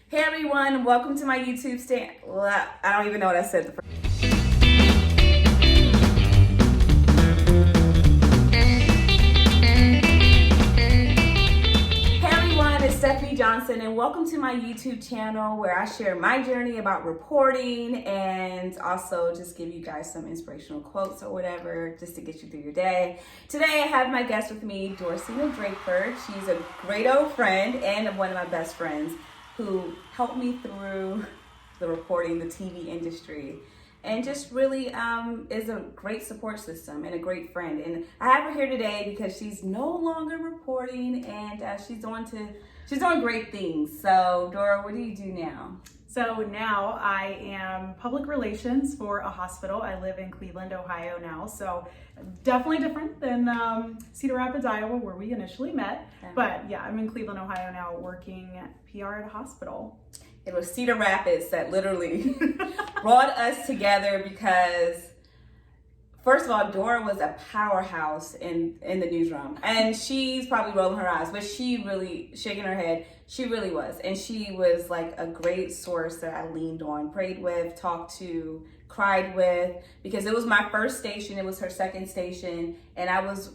Hey everyone, welcome to my YouTube stand. Well, I don't even know what I said the first. Hey everyone, it's Stephanie Johnson and welcome to my YouTube channel where I share my journey about reporting and also just give you guys some inspirational quotes or whatever just to get you through your day. Today I have my guest with me, Dorsena Drakeford. She's a great old friend and one of my best friends who helped me through the reporting, the TV industry, and just really is a great support system and a great friend. And I have her here today because she's no longer reporting and she's doing great things. So Dora, what do you do now? So now I am public relations for a hospital. I live in Cleveland, Ohio now. So definitely different than Cedar Rapids, Iowa, where we initially met. Okay. But yeah, I'm in Cleveland, Ohio now working PR at a hospital. It was Cedar Rapids that literally brought us together because, first of all, Dora was a powerhouse in the newsroom. And she's probably rolling her eyes, but she really, shaking her head, she really was. And she was like a great source that I leaned on, prayed with, talked to, cried with, because it was my first station, it was her second station, and I was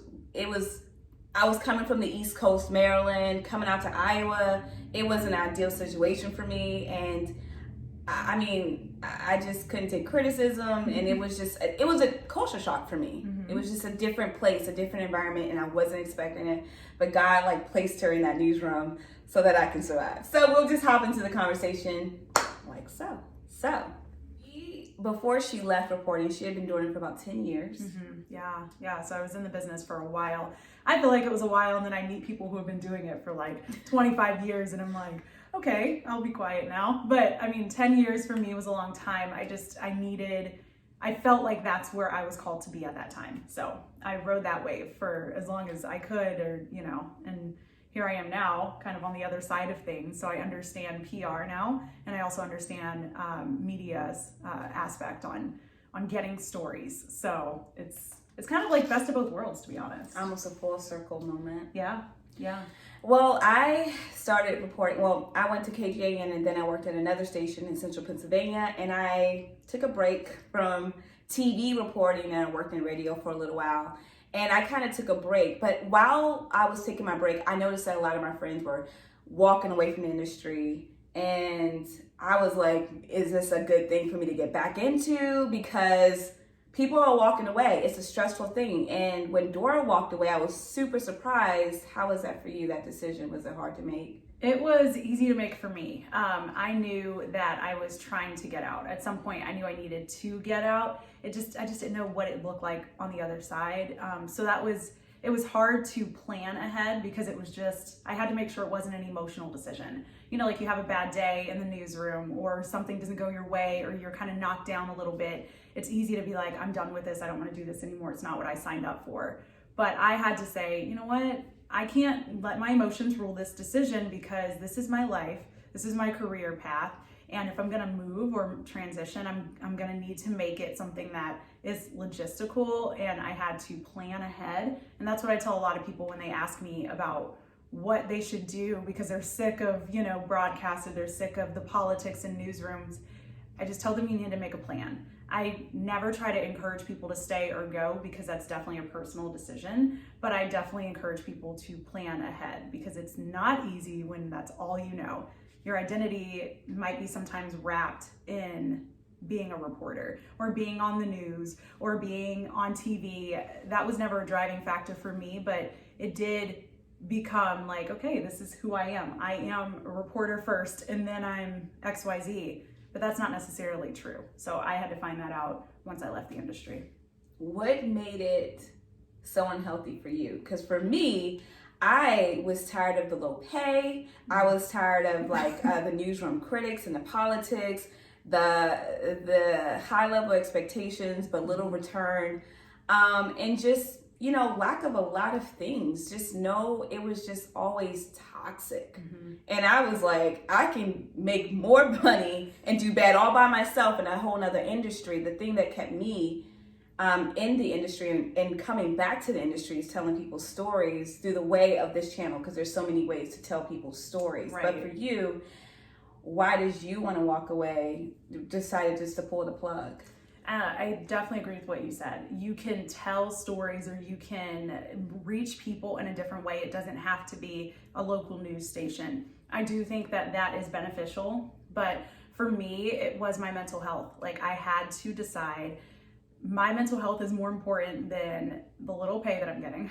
coming from the East Coast, Maryland, coming out to Iowa. It was an ideal situation for me, and I just couldn't take criticism, and it was a culture shock for me. Mm-hmm. It was just a different place, a different environment, and I wasn't expecting it, but God placed her in that newsroom so that I can survive. So we'll just hop into the conversation like so. Before she left reporting, she had been doing it for about 10 years. Mm-hmm. Yeah. So I was in the business for a while. I feel like it was a while, and then I meet people who have been doing it for like 25 years, and I'm like, okay, I'll be quiet now. But 10 years for me was a long time. I felt like that's where I was called to be at that time. So I rode that wave for as long as I could, and here I am now, kind of on the other side of things. So I understand PR now, and I also understand media's aspect on getting stories. So it's kind of like best of both worlds, to be honest. Almost a full circle moment. Yeah. Well, I started reporting. Well, I went to KGAN and then I worked at another station in Central Pennsylvania, and I took a break from TV reporting and I worked in radio for a little while. And I kind of took a break, but while I was taking my break, I noticed that a lot of my friends were walking away from the industry, and I was like, is this a good thing for me to get back into? Because people are walking away. It's a stressful thing. And when Dora walked away, I was super surprised. How was that for you, that decision? Was it hard to make? It was easy to make for me. I knew that I was trying to get out. At some point, I knew I needed to get out. I just didn't know what it looked like on the other side. So it was hard to plan ahead because I had to make sure it wasn't an emotional decision. Like you have a bad day in the newsroom or something doesn't go your way or you're kind of knocked down a little bit. It's easy to be like, I'm done with this. I don't want to do this anymore. It's not what I signed up for. But I had to say, you know what? I can't let my emotions rule this decision because this is my life. This is my career path. And if I'm going to move or transition, I'm going to need to make it something that is logistical, and I had to plan ahead. And that's what I tell a lot of people when they ask me about what they should do because they're sick of, broadcasted, they're sick of the politics in newsrooms. I just tell them you need to make a plan. I never try to encourage people to stay or go because that's definitely a personal decision, but I definitely encourage people to plan ahead because it's not easy when that's all you know. Your identity might be sometimes wrapped in being a reporter or being on the news or being on TV. That was never a driving factor for me, but it did become like, okay, this is who I am. I am a reporter first and then I'm XYZ. But that's not necessarily true. So I had to find that out once I left the industry. What made it so unhealthy for you? Because for me, I was tired of the low pay. I was tired of the newsroom critics and the politics, the high level expectations, but little return, and just lack of a lot of things. It was just always toxic. Mm-hmm. And I was like, I can make more money and do bad all by myself in a whole nother industry. The thing that kept me in the industry and coming back to the industry is telling people stories through the way of this channel, because there's so many ways to tell people's stories. Right. But for you, why did you want to walk away, decided just to pull the plug? I definitely agree with what you said. You can tell stories, or you can reach people in a different way. It doesn't have to be a local news station. I do think that that is beneficial, but for me, it was my mental health. Like, I had to decide my mental health is more important than the little pay that I'm getting.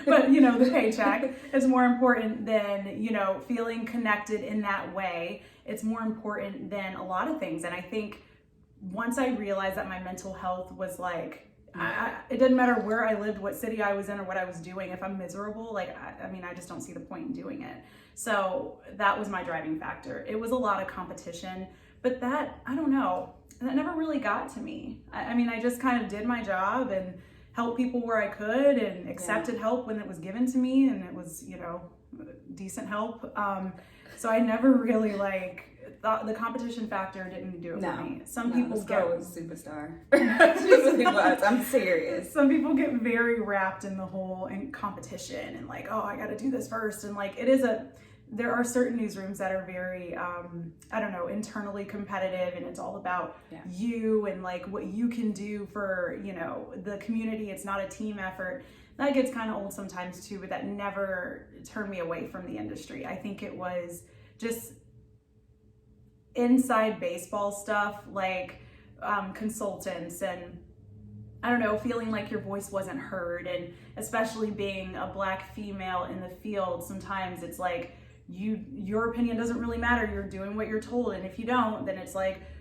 But, the paycheck is more important than, feeling connected in that way. It's more important than a lot of things. And I think once I realized that my mental health was like, it didn't matter where I lived, what city I was in, or what I was doing. If I'm miserable, I just don't see the point in doing it. So that was my driving factor. It was a lot of competition, but that, I don't know, that never really got to me. I just kind of did my job and helped people where I could, and accepted help when it was given to me, and it was, decent help. So I never really thought the competition factor didn't do it for me. Some people was a superstar. She really was. I'm serious. Some people get very wrapped in the whole competition and I got to do this first. And there are certain newsrooms that are very, internally competitive, and it's all about you and what you can do for, the community. It's not a team effort. That gets kind of old sometimes too, but that never turned me away from the industry. I think it was just inside baseball stuff, consultants and feeling like your voice wasn't heard. And especially being a Black female in the field, sometimes it's your opinion doesn't really matter. You're doing what you're told. And if you don't, then it's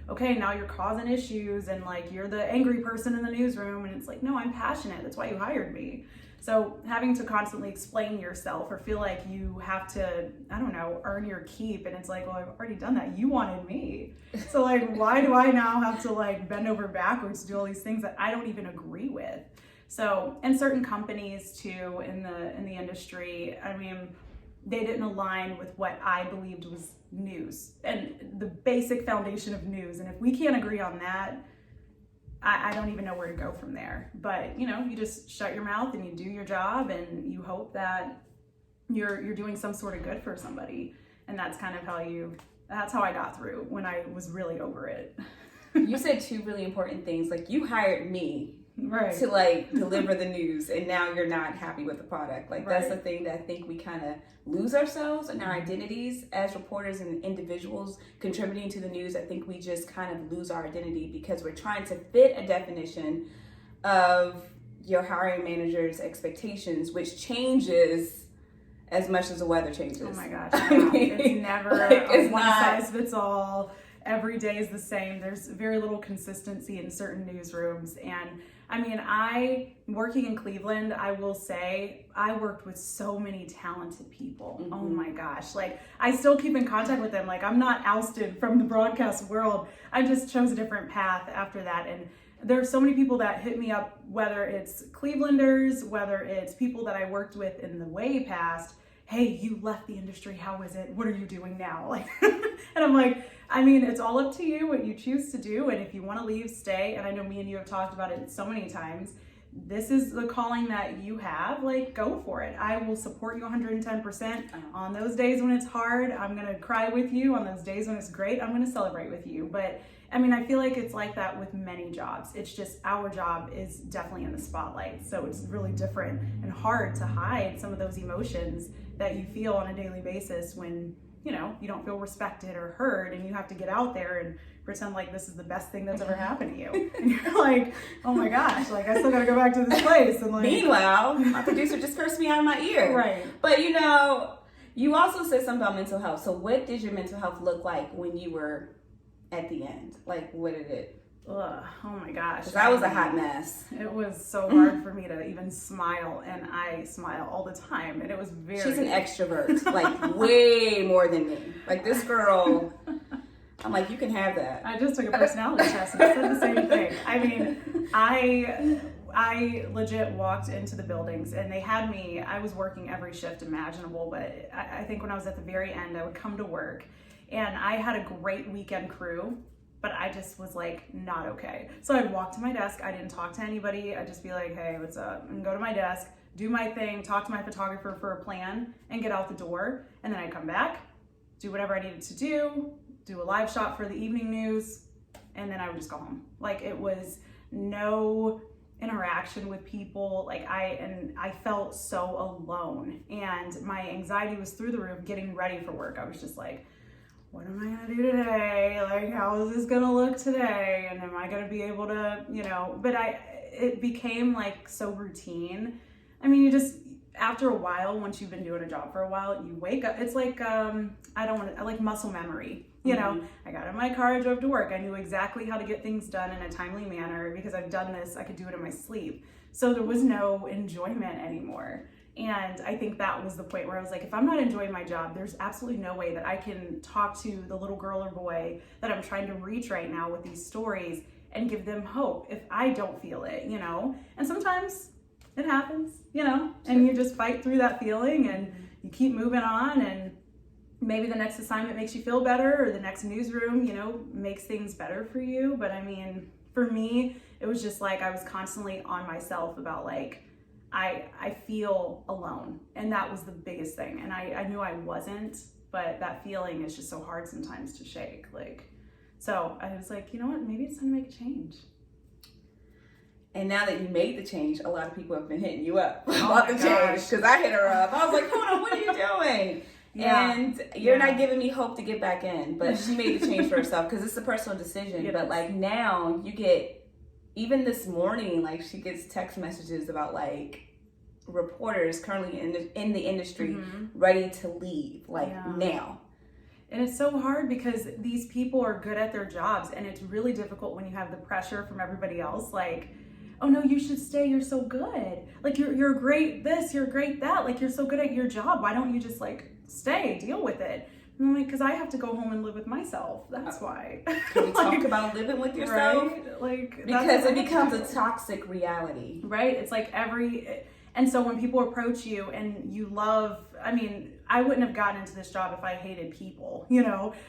okay, now you're causing issues, and you're the angry person in the newsroom. And it's no, I'm passionate. That's why you hired me. So having to constantly explain yourself, or feel like you have to, earn your keep. And it's well, I've already done that. You wanted me. So why do I now have to bend over backwards to do all these things that I don't even agree with? So, and certain companies too, in the industry, they didn't align with what I believed was news and the basic foundation of news. And if we can't agree on that, I don't even know where to go from there. But, you just shut your mouth and you do your job, and you hope that you're doing some sort of good for somebody. And that's kind of that's how I got through when I was really over it. You said two really important things. You hired me to deliver the news, and now you're not happy with the product. That's the thing that I think we kind of lose ourselves and our identities as reporters and individuals contributing to the news. I think we just kind of lose our identity because we're trying to fit a definition of your hiring manager's expectations, which changes as much as the weather changes. Oh my gosh, it's never a one-size-fits-all. Every day is the same. There's very little consistency in certain newsrooms. And I, working in Cleveland, I will say I worked with so many talented people. Mm-hmm. Oh my gosh. I still keep in contact with them. I'm not ousted from the broadcast world. I just chose a different path after that. And there's so many people that hit me up, whether it's Clevelanders, whether it's people that I worked with in the way past. Hey, you left the industry. How is it? What are you doing now? And I'm it's all up to you what you choose to do. And if you want to leave, stay. And I know me and you have talked about it so many times. This is the calling that you have. Go for it. I will support you 110%. On those days when it's hard, I'm going to cry with you. On those days when it's great, I'm going to celebrate with you. But I feel like it's like that with many jobs. It's just our job is definitely in the spotlight. So it's really different and hard to hide some of those emotions that you feel on a daily basis when, you don't feel respected or heard, and you have to get out there and pretend like this is the best thing that's ever happened to you. And you're oh my gosh, I still gotta go back to this place. And meanwhile, my producer just cursed me out of my ear. Right. But you also said something about mental health. So what did your mental health look like when you were at the end? What did it? Ugh, oh my gosh. That was a hot mess. It was so hard for me to even smile, and I smile all the time, and it was very... She's an extrovert, way more than me. This girl, I'm you can have that. I just took a personality test and it said the same thing. I legit walked into the buildings, and they had me, I was working every shift imaginable, but I think when I was at the very end, I would come to work, and I had a great weekend crew, but I just was not okay. So I'd walk to my desk. I didn't talk to anybody. I'd just be hey, what's up? And go to my desk, do my thing, talk to my photographer for a plan, and get out the door. And then I'd come back, do whatever I needed to do a live shot for the evening news, and then I would just go home. Like, it was no interaction with people. Like, I felt so alone, and my anxiety was through the roof getting ready for work. I was just like, what am I gonna do today? Like, how is this gonna look today? And am I gonna be able to, but it became like so routine. I mean, you just, after a while, once you've been doing a job for a while, you wake up. It's like, I like muscle memory. I got in my car, I drove to work. I knew exactly how to get things done in a timely manner because I've done this. I could do it in my sleep. So there was no enjoyment anymore. And I think that was the point where I was like, if I'm not enjoying my job, there's absolutely no way that I can talk to the little girl or boy that I'm trying to reach right now with these stories and give them hope if I don't feel it, And sometimes it happens, and you just fight through that feeling and you keep moving on, and maybe the next assignment makes you feel better, or the next newsroom, makes things better for you. But I mean, for me, it was just like I was constantly on myself about like, I feel alone. And that was the biggest thing. And I knew I wasn't, but that feeling is just so hard sometimes to shake. Like, so I was like, you know what, maybe it's time to make a change. And now that you made the change, a lot of people have been hitting you up about the change, because I hit her up. I was like, hold on, what are you doing? Yeah. And you're not giving me hope to get back in, but she made the change for herself because it's a personal decision. But like now you get, even this morning, like she gets text messages about like reporters currently in the industry ready to leave, like now. And it's so hard because these people are good at their jobs, and it's really difficult when you have the pressure from everybody else, like, oh no, you should stay, you're so good. Like you're great this, you're great that, like you're so good at your job. Why don't you just like stay, deal with it? And I'm like, because I have to go home and live with myself. That's why. Can we talk about living with yourself? Right? Like, because it becomes a toxic reality. Right? It's like and so when people approach you and you love, I mean, I wouldn't have gotten into this job if I hated people,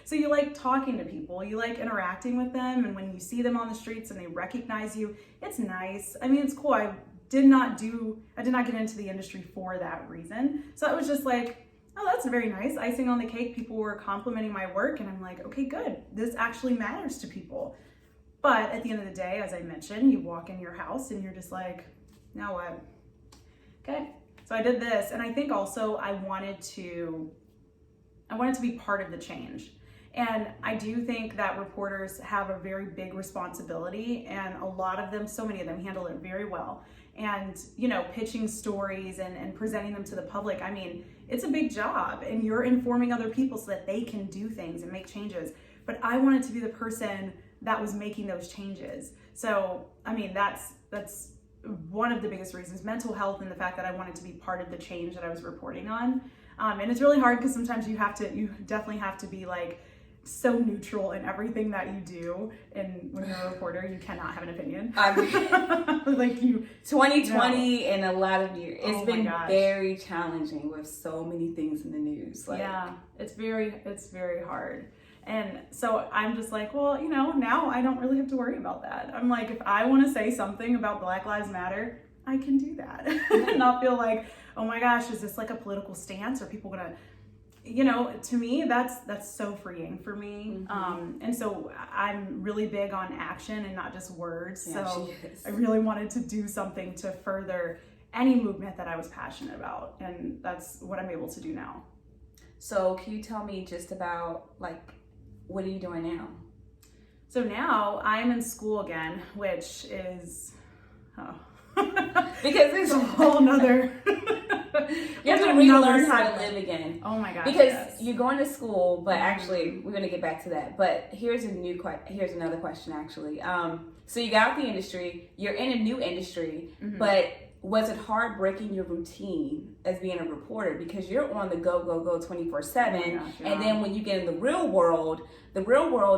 So you like talking to people, you like interacting with them. And when you see them on the streets and they recognize you, it's nice. I mean, it's cool. I did not get into the industry for that reason. So it was just like, oh, that's very nice. Icing on the cake. People were complimenting my work, and I'm like, okay, good. This actually matters to people. But at the end of the day, as I mentioned, you walk in your house and you're just like, now what? Okay. So I did this, and I think also I wanted to be part of the change. And I do think that reporters have a very big responsibility, and a lot of them, so many of them, handle it very well. And, pitching stories and presenting them to the public, I mean, it's a big job, and you're informing other people so that they can do things and make changes. But I wanted to be the person that was making those changes. So, I mean, that's one of the biggest reasons, mental health, and the fact that I wanted to be part of the change that I was reporting on. And it's really hard because sometimes you definitely have to be like so neutral in everything that you do. And when you're a reporter, you cannot have an opinion. Like 2020 and a lot of years, it's been very challenging with so many things in the news. Like, yeah, it's very hard. And so I'm just like, well, now I don't really have to worry about that. I'm like, if I want to say something about Black Lives Matter, I can do that. And not feel like, oh my gosh, is this like a political stance? Are people gonna, to me, that's so freeing for me. And so I'm really big on action and not just words. Yeah, so I really wanted to do something to further any movement that I was passionate about. And that's what I'm able to do now. So can you tell me just about like, what are you doing now? So now I'm in school again, which is, because it's a whole nother. You have to relearn how to live again. Oh my gosh. Because you're going to school, but actually, we're going to get back to that. But here's another question actually. So you got out the industry, you're in a new industry, but was it hard breaking your routine as being a reporter? Because you're on the go 24/7. And then when you get in the real world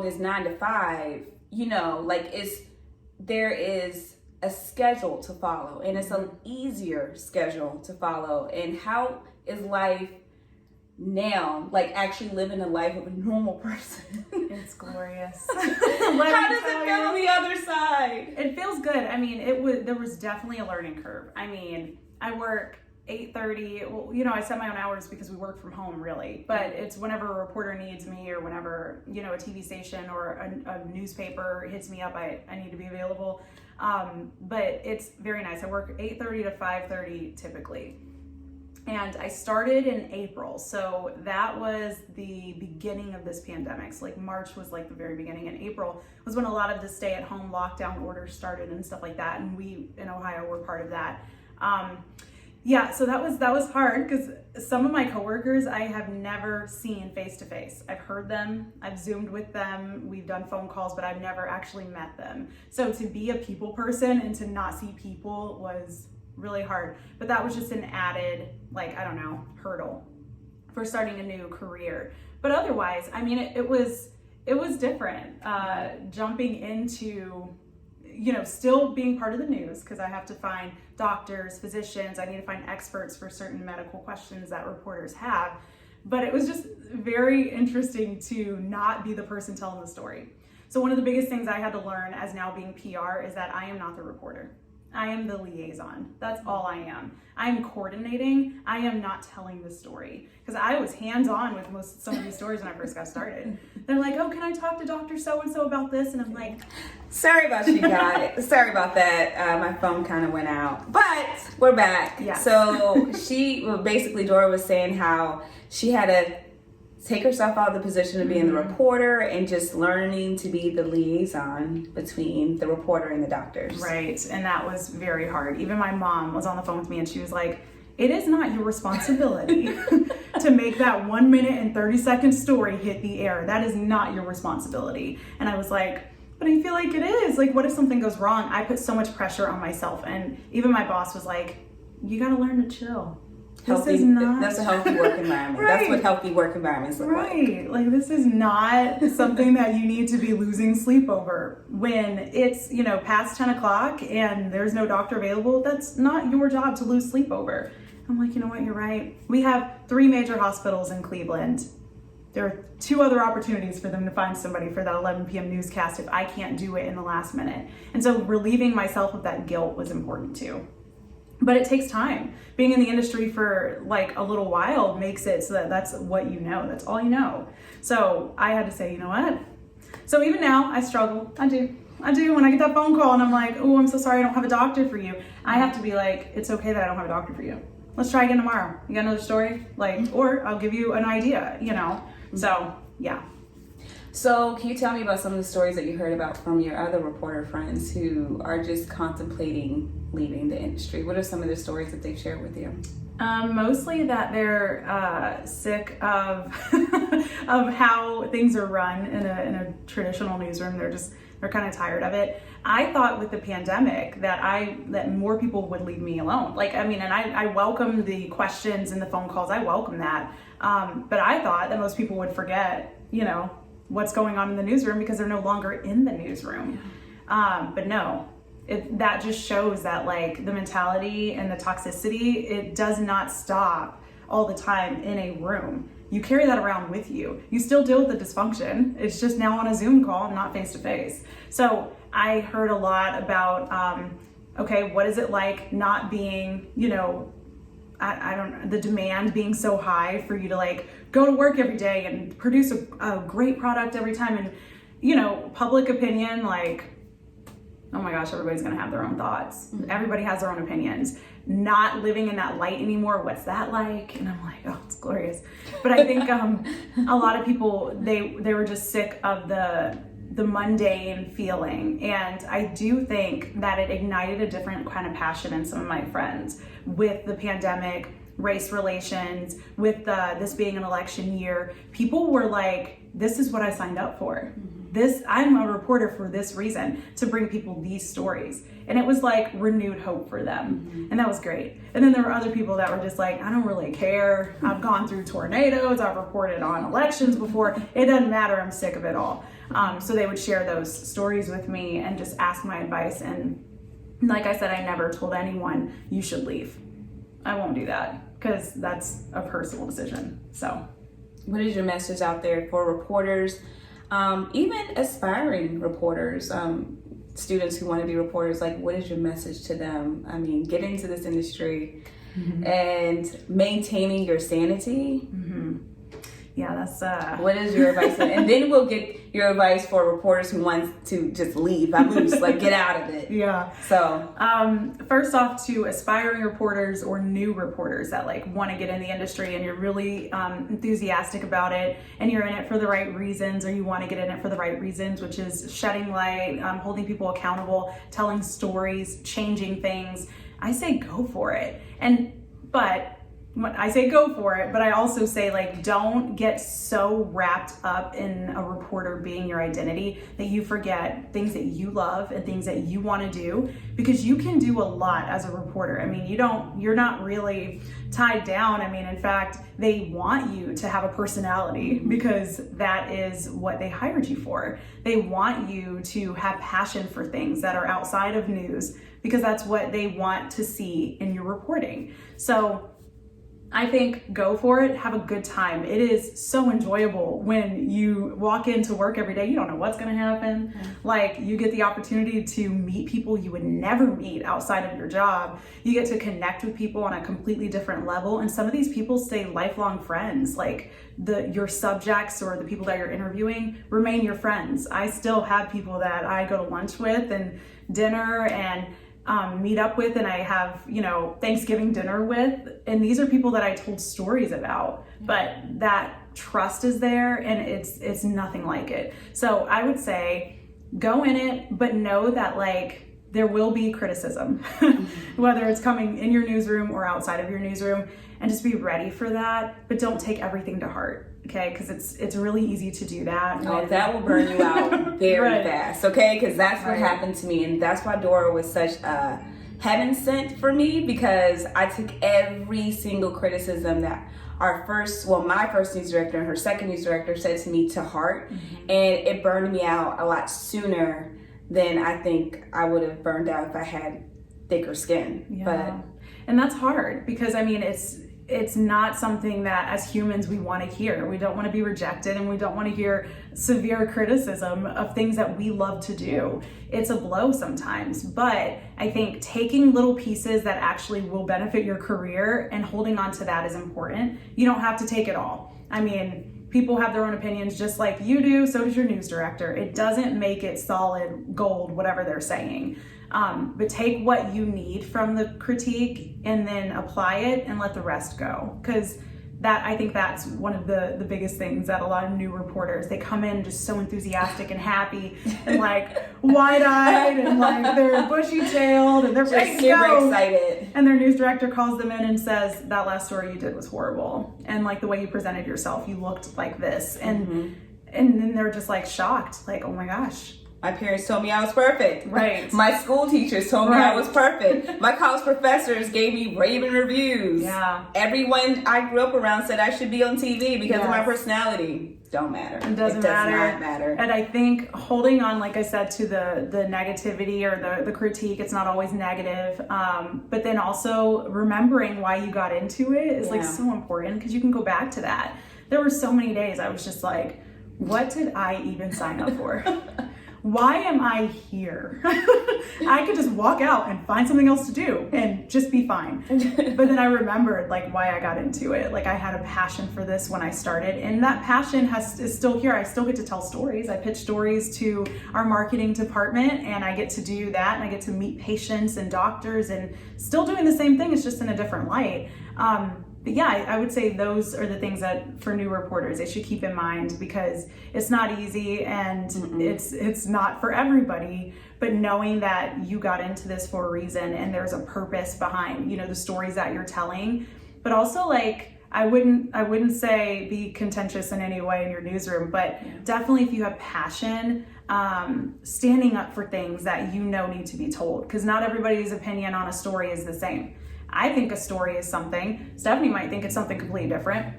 is 9 to 5, there is a schedule to follow, and it's an easier schedule to follow. And how is life now, like actually living a life of a normal person? It's glorious. How does it feel on the other side? It feels good. I mean, there was definitely a learning curve. I mean, I work 8:30. Well, I set my own hours because we work from home, really. But it's whenever a reporter needs me, or whenever a TV station or a newspaper hits me up, I need to be available. But it's very nice. I work 8:30 to 5:30 typically. And I started in April, so that was the beginning of this pandemic. So like March was like the very beginning, and April was when a lot of the stay-at-home lockdown orders started and stuff like that. And we in Ohio were part of that. So that was hard because some of my coworkers I have never seen face to face. I've heard them, I've Zoomed with them, we've done phone calls, but I've never actually met them. So to be a people person and to not see people was really hard. But that was just an added, hurdle for starting a new career. But otherwise, I mean, it was different. Jumping into still being part of the news, because I have to find doctors, physicians, I need to find experts for certain medical questions that reporters have. But it was just very interesting to not be the person telling the story. So one of the biggest things I had to learn as now being PR is that I am not the reporter. I am the liaison. That's all I am. I am coordinating. I am not telling the story. Because I was hands-on with some of these stories when I first got started. They're like, oh, can I talk to Dr. So-and-so about this? And I'm like, sorry about you guys. Sorry about that. My phone kind of went out. But we're back. Yeah. So basically Dora was saying how she had to take herself out of the position of being the reporter and just learning to be the liaison between the reporter and the doctors. Right, and that was very hard. Even my mom was on the phone with me and she was like, it is not your responsibility to make that 1 minute and 30-second story hit the air. That is not your responsibility. And I was like, but I feel like it is. Like, what if something goes wrong? I put so much pressure on myself. And even my boss was like, you gotta learn to chill. That's a healthy work environment. Right. That's what healthy work environments look like. Right. Like, this is not something that you need to be losing sleep over. When it's, past 10 o'clock and there's no doctor available, that's not your job to lose sleep over. I'm like, you know what, you're right. We have 3 major hospitals in Cleveland. There are 2 other opportunities for them to find somebody for that 11 p.m. newscast if I can't do it in the last minute. And so relieving myself of that guilt was important too. But it takes time. Being in the industry for like a little while makes it so that that's what you know. That's all you know. So I had to say, you know what? So even now I struggle. I do. When I get that phone call and I'm like, oh, I'm so sorry I don't have a doctor for you. I have to be like, it's okay that I don't have a doctor for you. Let's try again tomorrow. You got another story? Or I'll give you an idea, So yeah. So can you tell me about some of the stories that you heard about from your other reporter friends who are just contemplating leaving the industry? What are some of the stories that they've shared with you? Mostly that they're sick of of how things are run in a traditional newsroom. They're kind of tired of it. I thought with the pandemic that more people would leave me alone. I welcome the questions and the phone calls. I welcome that. But I thought that most people would forget, what's going on in the newsroom because they're no longer in the newsroom. But no, that just shows that the mentality and the toxicity, it does not stop all the time in a room. You carry that around with you. You still deal with the dysfunction. It's just now on a Zoom call and not face to face. So I heard a lot about, what is it like not being, I don't, the demand being so high for you to go to work every day and produce a great product every time. And, public opinion, oh my gosh, everybody's gonna have their own thoughts. Mm-hmm. Everybody has their own opinions. Not living in that light anymore, what's that like? And I'm like, oh, it's glorious. But I think a lot of people, they were just sick of the mundane feeling. And I do think that it ignited a different kind of passion in some of my friends with the pandemic, race relations, with this being an election year. People were like, this is what I signed up for. Mm-hmm. I'm a reporter for this reason, to bring people these stories. And it was like renewed hope for them. Mm-hmm. And that was great. And then there were other people that were just like, I don't really care. I've gone through tornadoes. I've reported on elections before. It doesn't matter. I'm sick of it all. So they would share those stories with me and just ask my advice. And like I said, I never told anyone you should leave. I won't do that because that's a personal decision. So what is your message out there for reporters, even aspiring reporters, students who want to be reporters? What is your message to them? I mean, get into this industry. and maintaining your sanity. Yeah, that's What is your advice? And then we'll get your advice for reporters who want to just leave, vamoose, like get out of it. Yeah. So, first off, to aspiring reporters or new reporters that like want to get in the industry and you're really enthusiastic about it and you're in it for the right reasons, or you want to get in it for the right reasons, which is shedding light, holding people accountable, telling stories, changing things, I say go for it. But I say go for it, but I also say like don't get so wrapped up in a reporter being your identity that you forget things that you love and things that you want to do, because you can do a lot as a reporter. I mean, you're not really tied down. I mean, in fact, they want you to have a personality because that is what they hired you for. They want you to have passion for things that are outside of news because that's what they want to see in your reporting. So I think go for it, have a good time. It is so enjoyable when you walk into work every day. You don't know what's going to happen. Like, you get the opportunity to meet people you would never meet outside of your job. You get to connect with people on a completely different level. And some of these people stay lifelong friends. Like your subjects or the people that you're interviewing remain your friends. I still have people that I go to lunch with and dinner and meet up with, and I have, Thanksgiving dinner with, and these are people that I told stories about, but that trust is there and it's nothing like it. So I would say go in it, but know that like there will be criticism, whether it's coming in your newsroom or outside of your newsroom, and just be ready for that, but don't take everything to heart. Okay, because it's really easy to do that. Oh, that will burn you out very fast. Okay, because that's what happened to me, and that's why Dora was such a heaven sent for me, because I took every single criticism that my first news director and her second news director said to me to heart, and it burned me out a lot sooner than I think I would have burned out if I had thicker skin. Yeah. And that's hard because I mean it's not something that as humans we want to hear. We don't want to be rejected, and we don't want to hear severe criticism of things that we love to do. It's a blow sometimes, but I think taking little pieces that actually will benefit your career and holding on to that is important. You don't have to take it all. I mean, people have their own opinions just like you do, so does your news director. It doesn't make it solid gold, whatever they're saying. But take what you need from the critique and then apply it and let the rest go. Because I think that's one of the biggest things that a lot of new reporters, they come in just so enthusiastic and happy and like wide-eyed and like they're bushy-tailed and they're ready to super go. excited. And their news director calls them in and says, that last story you did was horrible. And like the way you presented yourself, you looked like this. And then they're just like shocked, like, oh my gosh. My parents told me I was perfect. Right. My school teachers told me I was perfect. My college professors gave me raving reviews. Yeah. Everyone I grew up around said I should be on TV because of my personality. Don't matter. It does not matter. And I think holding on, like I said, to the negativity or the critique, it's not always negative. But then also remembering why you got into it is like so important, because you can go back to that. There were so many days I was just like, what did I even sign up for? Why am I here? I could just walk out and find something else to do and just be fine. But then I remembered like why I got into it. Like I had a passion for this when I started, and that passion is still here. I still get to tell stories. I pitch stories to our marketing department, and I get to do that, and I get to meet patients and doctors, and still doing the same thing. It's just in a different light. But yeah, I would say those are the things that for new reporters they should keep in mind, because it's not easy and it's not for everybody. But knowing that you got into this for a reason and there's a purpose behind, the stories that you're telling. But also like I wouldn't say be contentious in any way in your newsroom, but definitely if you have passion, standing up for things that need to be told, because not everybody's opinion on a story is the same. I think a story is something. Stephanie might think it's something completely different.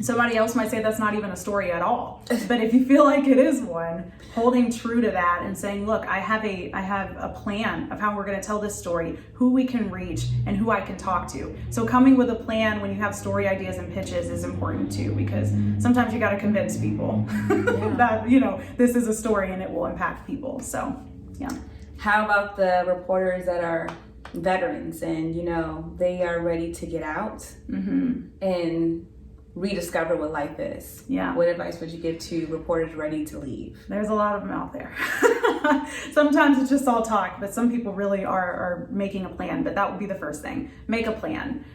Somebody else might say that's not even a story at all. But if you feel like it is one, holding true to that and saying, look, I have a plan of how we're going to tell this story, who we can reach, and who I can talk to. So coming with a plan when you have story ideas and pitches is important too, because sometimes you got to convince people that, this is a story and it will impact people. So, yeah. How about the reporters that are veterans, and they are ready to get out and rediscover what life is. Yeah. What advice would you give to reporters ready to leave? There's a lot of them out there. Sometimes it's just all talk, but some people really are making a plan. But that would be the first thing. Make a plan.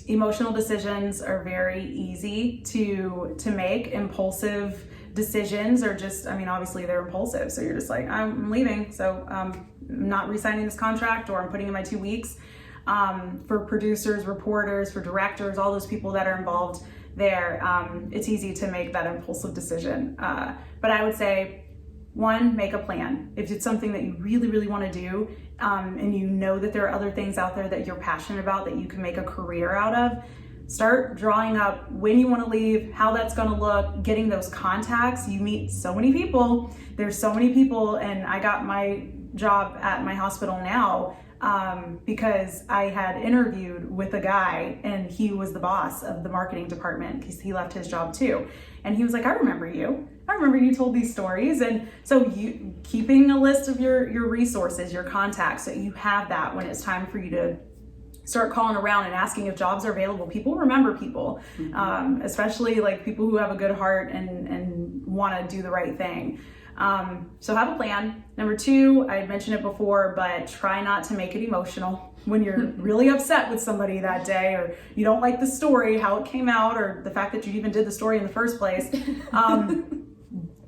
Emotional decisions are very easy to make. Impulsive decisions are just, obviously they're impulsive. So you're just like, I'm leaving. So I'm not re-signing this contract, or I'm putting in my 2 weeks. For producers, reporters, for directors, all those people that are involved there, it's easy to make that impulsive decision. But I would say, one, make a plan. If it's something that you really, really want to do, and you know that there are other things out there that you're passionate about that you can make a career out of, start drawing up when you want to leave, how that's going to look, getting those contacts. You meet so many people. There's so many people, and I got my job at my hospital now because I had interviewed with a guy, and he was the boss of the marketing department because he left his job too. And he was like, I remember you told these stories. And so you keeping a list of your resources, your contacts, so you have that when it's time for you to start calling around and asking if jobs are available. People remember people, especially like people who have a good heart and want to do the right thing. So have a plan. Number two, I had mentioned it before, but try not to make it emotional. When you're really upset with somebody that day, or you don't like the story, how it came out, or the fact that you even did the story in the first place,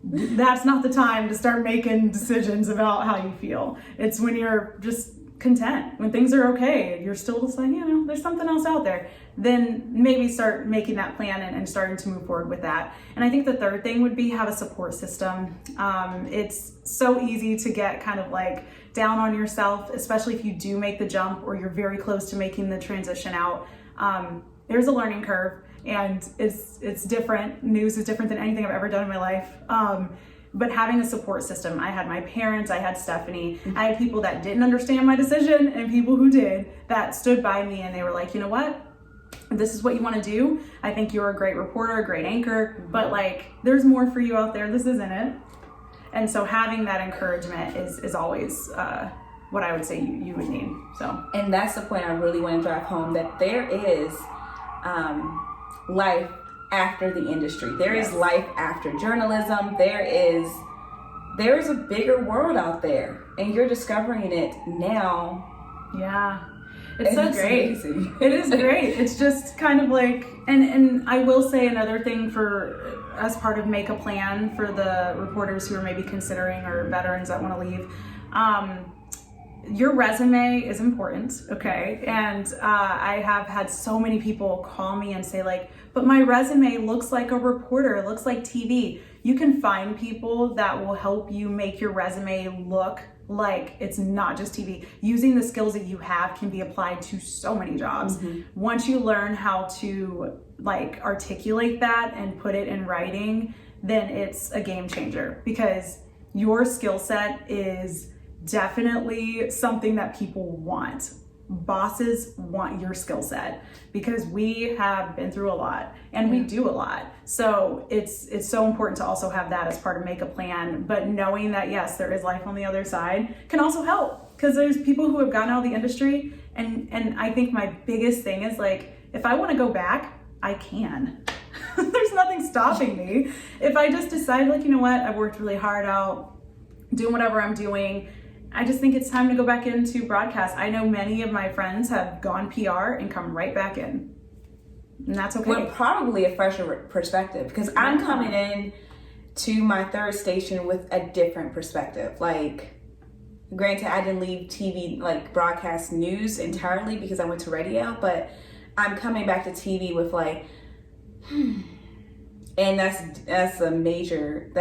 that's not the time to start making decisions about how you feel. It's when you're just content, when things are okay, you're still just like, there's something else out there, then maybe start making that plan and starting to move forward with that. And I think the third thing would be have a support system. It's so easy to get kind of like down on yourself, especially if you do make the jump or you're very close to making the transition out. There's a learning curve, and it's different. News is different than anything I've ever done in my life. But having a support system, I had my parents, I had Stephanie, I had people that didn't understand my decision and people who did, that stood by me, and they were like, you know what? This is what you want to do. I think you're a great reporter, a great anchor, but like, there's more for you out there. This isn't it. And so having that encouragement is always what I would say you would need. So, and that's the point I really want to drive home, that there is life after the industry. There is life after journalism. There is a bigger world out there, and you're discovering it now. Yeah. It's so great. Amazing. It is great. It's just kind of like, and I will say another thing for, as part of make a plan for the reporters who are maybe considering, or veterans that want to leave, your resume is important, okay? And I have had so many people call me and say like, but my resume looks like a reporter, it looks like TV. You can find people that will help you make your resume look like it's not just TV. Using the skills that you have can be applied to so many jobs. Once you learn how to like articulate that and put it in writing, then it's a game changer, because your skill set is definitely something that people want. Bosses want your skill set, because we have been through a lot and we do a lot. So it's so important to also have that as part of make a plan. But knowing that yes, there is life on the other side can also help, because there's people who have gotten out of the industry, and I think my biggest thing is like, if I want to go back, I can. There's nothing stopping me. If I just decide like, you know what, I've worked really hard out doing whatever I'm doing, I just think it's time to go back into broadcast. I know many of my friends have gone PR and come right back in, and that's okay. With probably a fresher perspective, because I'm coming in to my third station with a different perspective. Like, granted, I didn't leave TV, like broadcast news entirely, because I went to radio, but I'm coming back to TV with like, and that's a major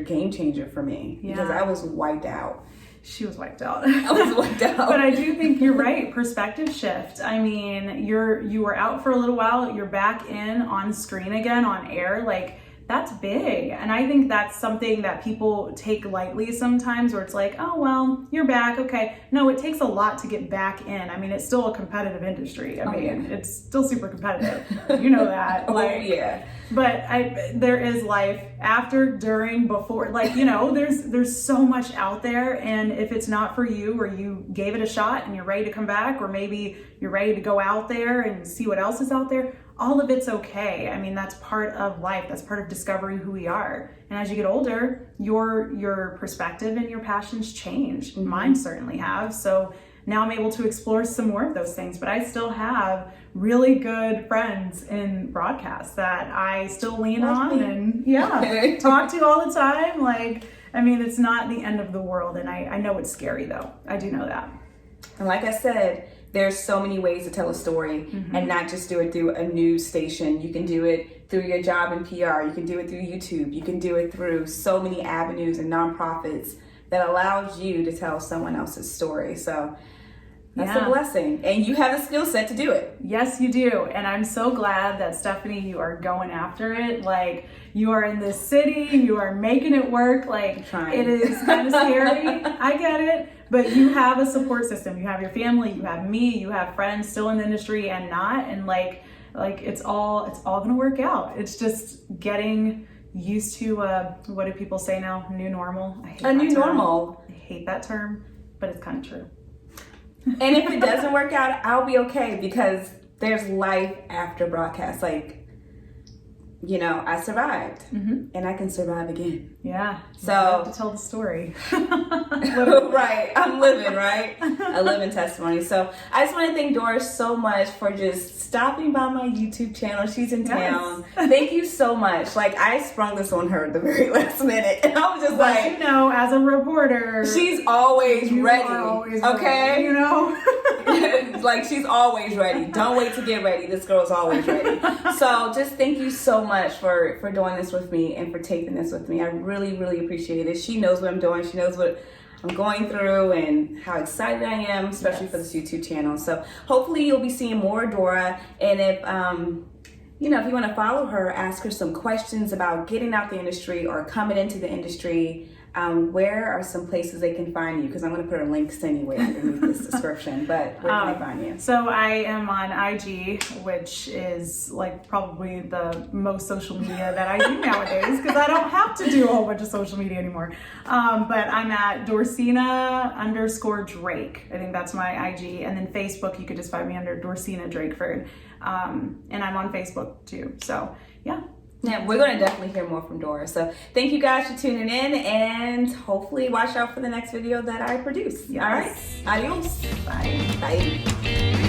game changer for me, because I was wiped out. She was wiped out. I was wiped out. But I do think you're right. Perspective shift. I mean, you were out for a little while. You're back in on screen again, on air. Like, that's big. And I think that's something that people take lightly sometimes, where it's like, oh, well, you're back. Okay. No, it takes a lot to get back in. I mean, it's still a competitive industry. I mean, it's still super competitive. You know that. Like, yeah. But there is life after, during, before, like, you know, there's so much out there. And if it's not for you, or you gave it a shot and you're ready to come back, or maybe you're ready to go out there and see what else is out there, all of it's okay. I mean, that's part of life. That's part of discovering who we are. And as you get older, your perspective and your passions change. Mm-hmm. Mine certainly have. So now I'm able to explore some more of those things, but I still have really good friends in broadcast that I still lean on and talk to all the time. Like, I mean, it's not the end of the world. And I know it's scary though. I do know that. And like I said, there's so many ways to tell a story, mm-hmm. and not just do it through a news station. You can do it through your job in PR. You can do it through YouTube. You can do it through so many avenues and nonprofits that allows you to tell someone else's story. So that's a blessing. And you have the skill set to do it. Yes, you do. And I'm so glad that, Stephanie, you are going after it. Like, you are in this city, you are making it work. Like, it is kind of scary. I get it. But you have a support system. You have your family, you have me, you have friends still in the industry and not. And like it's all gonna work out. It's just getting used to what do people say now? New normal. I hate a new normal. I hate that term, but it's kind of true. And if it doesn't work out, I'll be okay, because there's life after broadcast. Like, you know, I survived, mm-hmm. and I can survive again. Yeah. So you have to tell the story. Right. I'm living, right? A living testimony. So I just want to thank Dora so much for just stopping by my YouTube channel. She's in town. Thank you so much. Like, I sprung this on her at the very last minute, and I was just like, you know, as a reporter, she's always ready. Always okay? Ready, you know? Like, she's always ready. Don't wait to get ready. This girl's always ready. So just thank you so much for doing this with me and for taking this with me. I really, really appreciate it. She knows what I'm doing. She knows what I'm going through and how excited I am, especially for this YouTube channel. So hopefully you'll be seeing more Dora. And if, you know, if you want to follow her, ask her some questions about getting out the industry or coming into the industry, where are some places they can find you? Because I'm going to put her links anyway underneath this description, but where can they find you? So I am on IG, which is like probably the most social media that I do nowadays, because I don't have to do a whole bunch of social media anymore. But I'm at Dorsena_Drake. I think that's my IG. And then Facebook, you could just find me under Dorsena Drakeford. And I'm on Facebook too. So yeah. Yeah, we're going to definitely hear more from Dora. So thank you guys for tuning in, and hopefully watch out for the next video that I produce. Yes. All right. Adios. Bye. Bye.